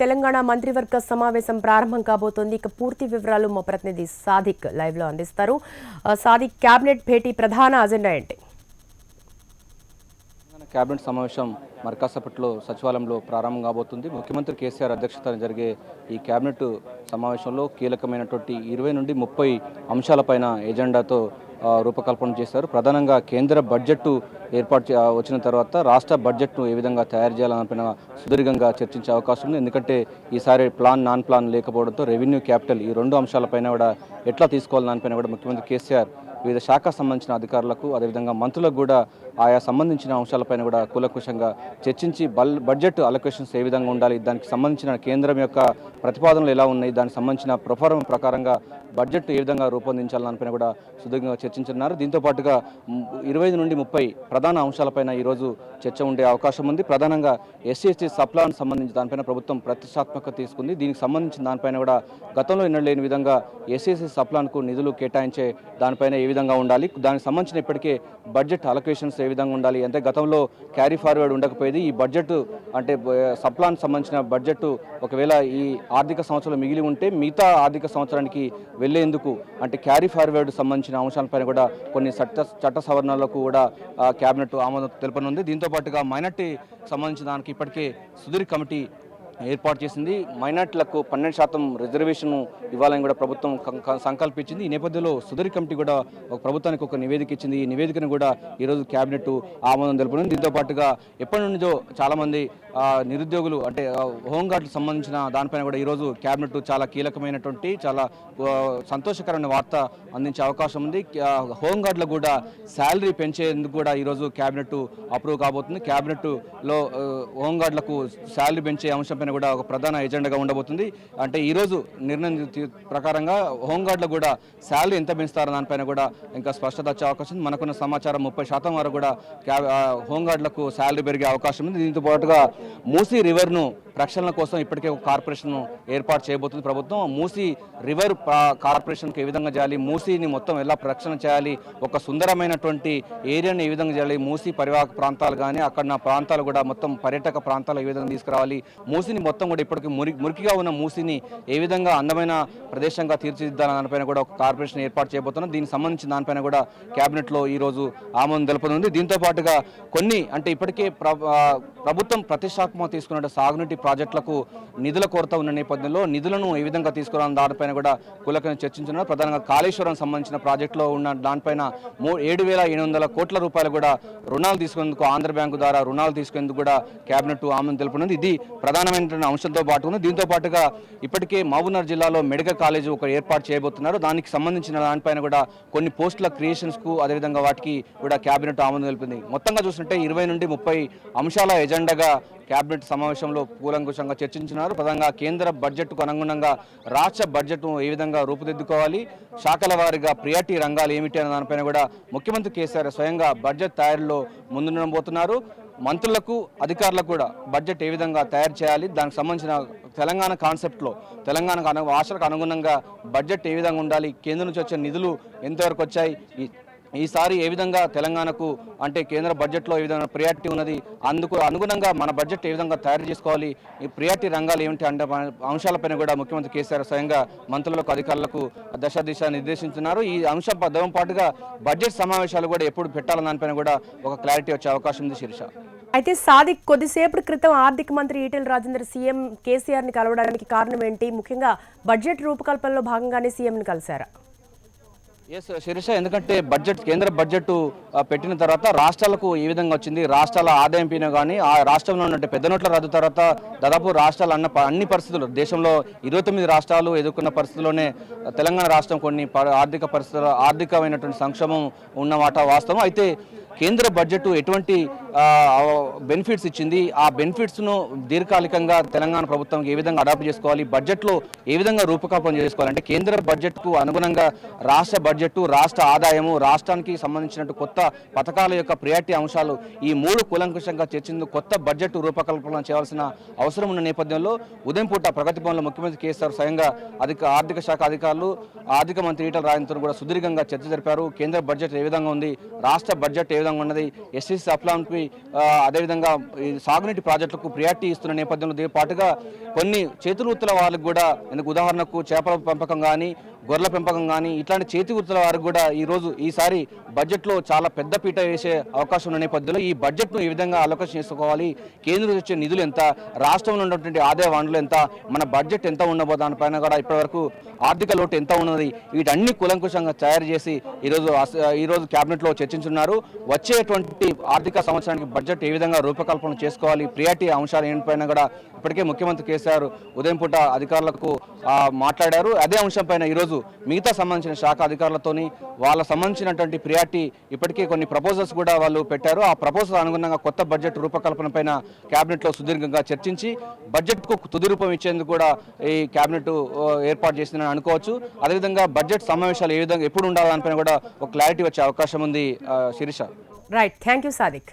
తెలంగాణ మంత్రివర్గ సమావేశం ప్రారంభం కాబోతోంది. ఇక పూర్తి వివరాలు మా ప్రతినిధి సాదిక్ లైవ్ లో అందిస్తారు. సాదిక్, కేబినెట్ భేటీ ప్రధాన అజెండా ఏంటి? కేబినెట్ సమావేశం మరికాసేపట్లో సచివాలయంలో ప్రారంభం కాబోతుంది. ముఖ్యమంత్రి కేసీఆర్ అధ్యక్షతన జరిగే ఈ కేబినెట్ సమావేశంలో కీలకమైనటువంటి 20 నుండి 30 అంశాలపైన ఎజెండాతో రూపకల్పన చేశారు. ప్రధానంగా కేంద్ర బడ్జెట్ వచ్చిన తర్వాత రాష్ట్ర బడ్జెట్ను ఏ విధంగా తయారు చేయాలనిపైన సుదీర్ఘంగా చర్చించే అవకాశం ఉంది. ఎందుకంటే ఈసారి ప్లాన్ నాన్ ప్లాన్ లేకపోవడంతో రెవెన్యూ క్యాపిటల్ ఈ రెండు అంశాలపైన కూడా ఎట్లా తీసుకోవాలని దానిపైన కూడా ముఖ్యమంత్రి కేసీఆర్ వివిధ శాఖకు సంబంధించిన అధికారులకు అదేవిధంగా మంత్రులకు కూడా ఆయా సంబంధించిన అంశాలపైన కూడా కూలంకషంగా చర్చించి బడ్జెట్ అలొకేషన్స్ ఏ విధంగా ఉండాలి, దానికి సంబంధించిన కేంద్రం యొక్క ప్రతిపాదనలు ఎలా ఉన్నాయి, దానికి సంబంధించిన ప్రొఫార్మా ప్రకారంగా బడ్జెట్ ఏ విధంగా రూపొందించాలని దానిపైన కూడా సుదీర్ఘంగా చర్చించున్నారు. దీంతోపాటుగా 25 నుండి 30 ప్రధాన అంశాలపైన ఈరోజు చర్చ ఉండే అవకాశం ఉంది. ప్రధానంగా ఎస్సీ సప్లాన్ సంబంధించి దానిపైన ప్రభుత్వం ప్రతిష్టాత్మక తీసుకుంది. దీనికి సంబంధించిన దానిపైన కూడా గతంలో ఎన్నడలేని విధంగా ఎస్సీ సప్లాన్కు నిధులు కేటాయించే దానిపైన ఏ విధంగా ఉండాలి, దానికి సంబంధించిన ఇప్పటికే బడ్జెట్ అలొకేషన్స్ ఏ విధంగా ఉండాలి, అంటే గతంలో క్యారీ ఫార్వర్డ్ ఉండకపోయేది. ఈ బడ్జెట్ అంటే సప్లాన్ సంబంధించిన బడ్జెట్ ఒకవేళ ఈ ఆర్థిక సంవత్సరంలో మిగిలి ఉంటే మిగతా ఆర్థిక సంవత్సరానికి వెళ్లేందుకు అంటే క్యారీ ఫార్వర్డ్ సంబంధించిన అంశాలపైన కూడా కొన్ని చట్ట సవరణలకు కూడా కేబినెట్ ఆమోదం తెలుపనుంది. దీంతో పాటుగా మైనార్టీ సంబంధించిన దానికి ఇప్పటికే సుదీర్ఘ కమిటీ ఏర్పాటు చేసింది. మైనార్టీలకు 12% రిజర్వేషన్ ఇవ్వాలని కూడా ప్రభుత్వం సంకల్పించింది. ఈ నేపథ్యంలో సుదీర్ఘ కమిటీ కూడా ప్రభుత్వానికి ఒక నివేదిక ఇచ్చింది. ఈ నివేదికను కూడా ఈరోజు కేబినెట్ ఆమోదం తెలుపుతుంది. దీంతో పాటుగా ఎప్పటి నుంచో చాలామంది నిరుద్యోగులు అంటే హోంగార్డులకు సంబంధించిన దానిపైన కూడా ఈరోజు కేబినెట్ చాలా కీలకమైనటువంటి చాలా సంతోషకరమైన వార్త అందించే అవకాశం ఉంది. హోంగార్డులకు కూడా శాలరీ పెంచేందుకు కూడా ఈరోజు కేబినెట్ అప్రూవ్ కాబోతుంది. కేబినెట్లో హోంగార్డులకు శాలరీ పెంచే అంశం కూడా ఒక ప్రధాన ఎజెండాగా ఉండబోతుంది. అంటే ఈరోజు నిర్ణయం ప్రకారంగా హోంగార్డులకు కూడా శాలరీ ఎంత పెంచుతారో దానిపైన కూడా ఇంకా స్పష్టత వచ్చే అవకాశం ఉంది. మనకున్న సమాచారం 30% వరకు కూడా హోంగార్డులకు శాలరీ పెరిగే అవకాశం ఉంది. దీంతో పాటుగా మూసీ రివర్ను రక్షణ కోసం ఇప్పటికే ఒక కార్పొరేషన్ ఏర్పాటు చేయబోతుంది ప్రభుత్వం. మూసీ రివర్ కార్పొరేషన్కి ఏ విధంగా చేయాలి, మూసీని మొత్తం ఎలా రక్షణ చేయాలి, ఒక సుందరమైనటువంటి ఏరియాని ఏ విధంగా చేయాలి, మూసీ పరివాహక ప్రాంతాలు కానీ అక్కడ ప్రాంతాలు కూడా మొత్తం పర్యాటక ప్రాంతాలు ఏ విధంగా తీసుకురావాలి, మూసీని మొత్తం కూడా ఇప్పటికీ మురికిగా ఉన్న మూసీని ఏ విధంగా అందమైన ప్రదేశంగా తీర్చిదిద్దాలని దానిపైన కూడా ఒక కార్పొరేషన్ ఏర్పాటు చేయబోతున్నాం. దీనికి సంబంధించిన దానిపైన కూడా కేబినెట్లో ఈరోజు ఆమోదం తెలుపనుంది. దీంతో పాటుగా కొన్ని అంటే ఇప్పటికే ప్రభుత్వం ప్రతిష్టాత్మక తీసుకున్న సాగునీటి ప్రాజెక్టులకు నిధుల కొరత ఉన్న నేపథ్యంలో నిధులను ఏ విధంగా తీసుకురావాలని దానిపైన కూడా కీలకంగా చర్చించున్నారు. ప్రధానంగా కాళేశ్వరం సంబంధించిన ప్రాజెక్టులో ఉన్న దానిపైన 7,800 కోట్ల రూపాయలు కూడా రుణాలు తీసుకునేందుకు ఆంధ్ర బ్యాంకు ద్వారా రుణాలు తీసుకునేందుకు కూడా కేబినెట్ ఆమోదం తెలుపునుంది. ఇది ప్రధానమైన అంశంతో పాటు ఉంది. దీంతో పాటుగా ఇప్పటికే మహబూబ్నగర్ జిల్లాలో మెడికల్ కాలేజ్ ఒక ఏర్పాటు చేయబోతున్నారు. దానికి సంబంధించిన దానిపైన కూడా కొన్ని పోస్టుల క్రియేషన్స్కు అదేవిధంగా వాటికి కూడా కేబినెట్ ఆమోదం తెలిపింది. మొత్తంగా చూస్తుంటే 20 నుండి 30 అంశాల ఎజెండాగా కేబినెట్ సమావేశంలో కూలంకుషంగా చర్చించినారు. ప్రధానంగా కేంద్ర బడ్జెట్కు అనుగుణంగా రాష్ట్ర బడ్జెట్ను ఏ విధంగా రూపుదిద్దుకోవాలి, శాఖల వారీగా ప్రియారిటీ రంగాలు ఏమిటి అనే దానిపైన కూడా ముఖ్యమంత్రి కేసీఆర్ స్వయంగా బడ్జెట్ తయారీలో ముందుండబోతున్నారు. మంత్రులకు అధికారులకు కూడా బడ్జెట్ ఏ విధంగా తయారు చేయాలి, దానికి సంబంధించిన తెలంగాణ కాన్సెప్ట్లో తెలంగాణ భాషలకు అనుగుణంగా బడ్జెట్ ఏ విధంగా ఉండాలి, కేంద్రం నుంచి వచ్చే నిధులు ఎంతవరకు వచ్చాయి, ఈసారి ఏ విధంగా తెలంగాణకు అంటే కేంద్ర బడ్జెట్లో ఏ విధంగా ప్రియారిటీ ఉన్నది, అందుకు అనుగుణంగా మన బడ్జెట్ ఏ విధంగా తయారు చేసుకోవాలి, ఈ ప్రియారిటీ రంగాలు ఏమిటి అంటే అంశాలపైన కూడా ముఖ్యమంత్రి కేసీఆర్ స్వయంగా మంత్రులకు అధికారులకు దిశ నిర్దేశించున్నారు. ఈ అంశంతో పాటుగా బడ్జెట్ సమావేశాలు కూడా ఎప్పుడు పెట్టాలని దానిపైన కూడా ఒక క్లారిటీ వచ్చే అవకాశం ఉంది. శిరీష, అయితే సాదిక్, కొద్దిసేపటి క్రితం ఆర్థిక మంత్రి ఈటెల రాజేందర్ సీఎం కేసీఆర్ ని కలవడానికి కారణం ఏంటి? ముఖ్యంగా బడ్జెట్ రూపకల్పనలో భాగంగానే సీఎం ని కలిశారా? ఎస్ శిరీష, ఎందుకంటే కేంద్ర బడ్జెట్ పెట్టిన తర్వాత రాష్ట్రాలకు ఏ విధంగా వచ్చింది, రాష్ట్రాల ఆదాయం పైన కానీ ఆ రాష్ట్రంలో ఉన్నట్టు పెద్ద నోట్ల రద్దు తర్వాత దాదాపు రాష్ట్రాలు అన్ని పరిస్థితులు దేశంలో 29 రాష్ట్రాలు ఎదుర్కొన్న పరిస్థితుల్లోనే తెలంగాణ రాష్ట్రం కొన్ని ఆర్థిక పరిస్థితుల ఆర్థికమైనటువంటి సంక్షోభం ఉన్నమాట వాస్తవం. అయితే కేంద్ర బడ్జెట్ ఎటువంటి బెనిఫిట్స్ ఇచ్చింది, ఆ బెనిఫిట్స్ను దీర్ఘకాలికంగా తెలంగాణ ప్రభుత్వం ఏ విధంగా అడాప్ట్ చేసుకోవాలి, బడ్జెట్లో ఏ విధంగా రూపకల్పన చేసుకోవాలి, అంటే కేంద్ర బడ్జెట్కు అనుగుణంగా రాష్ట్ర బడ్జెట్, రాష్ట్ర ఆదాయము, రాష్ట్రానికి సంబంధించినట్టు కొత్త పథకాల యొక్క ప్రియారిటీ అంశాలు ఈ 3 కూలంకషంగా చర్చించేందుకు కొత్త బడ్జెట్ రూపకల్పన చేయాల్సిన అవసరం ఉన్న నేపథ్యంలో ఉదయం పూట ప్రగతి భవన్లో ముఖ్యమంత్రి కేసీఆర్ స్వయంగా ఆర్థిక శాఖ అధికారులు, ఆర్థిక మంత్రి ఈటెల రాజేందర్ కూడా సుదీర్ఘంగా చర్చ జరిపారు. కేంద్ర బడ్జెట్ ఏ విధంగా ఉంది, రాష్ట్ర బడ్జెట్ ఏ విధంగా ఉన్నది, ఎస్సీ సప్లాన్కి అదేవిధంగా ఈ సాగునీటి ప్రాజెక్టులకు ప్రియారిటీ ఇస్తున్న నేపథ్యంలో దీని పాటుగా కొన్ని చేతి వృత్తుల వాళ్ళకు కూడా, ఎందుకు ఉదాహరణకు చేపల పెంపకం కానీ, గొర్రెల పెంపకం కానీ ఇట్లాంటి చేతి వృత్తుల వారికి కూడా ఈసారి బడ్జెట్లో చాలా పెద్ద పీట వేసే అవకాశం ఉన్న నేపథ్యంలో ఈ బడ్జెట్ను ఈ విధంగా అలోకేషన్ చేసుకోవాలి, కేంద్రం వచ్చే నిధులు ఎంత, రాష్ట్రంలో ఉన్నటువంటి ఆదాయ వనరులు ఎంత, మన బడ్జెట్ ఎంత ఉండబో దానిపైన కూడా ఇప్పటివరకు ఆర్థిక లోటు ఎంత ఉన్నది, వీటన్ని కూలంకుషంగా తయారు చేసి ఈరోజు క్యాబినెట్లో చర్చించున్నారు. వచ్చేటువంటి ఆర్థిక సంవత్సరానికి బడ్జెట్ ఏ విధంగా రూపకల్పన చేసుకోవాలి, ప్రియారిటీ అంశాలు ఏంటిపైన కూడా ఇప్పటికే ముఖ్యమంత్రి కేసీఆర్ ఉదయం పూట అధికారులకు మాట్లాడారు. అదే అంశంపైన ఈరోజు మిగతా సంబంధించిన శాఖ అధికారులతోని వాళ్ళకు సంబంధించినటువంటి ప్రియారిటీ ఇప్పటికే కొన్ని ప్రపోజల్స్ కూడా వాళ్ళు పెట్టారు. ఆ ప్రపోజల్ అనుగుణంగా కొత్త బడ్జెట్ రూపకల్పన పైన క్యాబినెట్లో సుదీర్ఘంగా చర్చించి బడ్జెట్కు తుది రూపం ఇచ్చేందుకు కూడా ఈ క్యాబినెట్ ఏర్పాటు చేసిందని అనుకోవచ్చు. అదేవిధంగా బడ్జెట్ సమావేశాలు ఏ విధంగా ఎప్పుడు ఉండాలనిపైన కూడా ఒక క్లారిటీ వచ్చే అవకాశం ఉంది. Sirisha. Right, thank you Sadiq.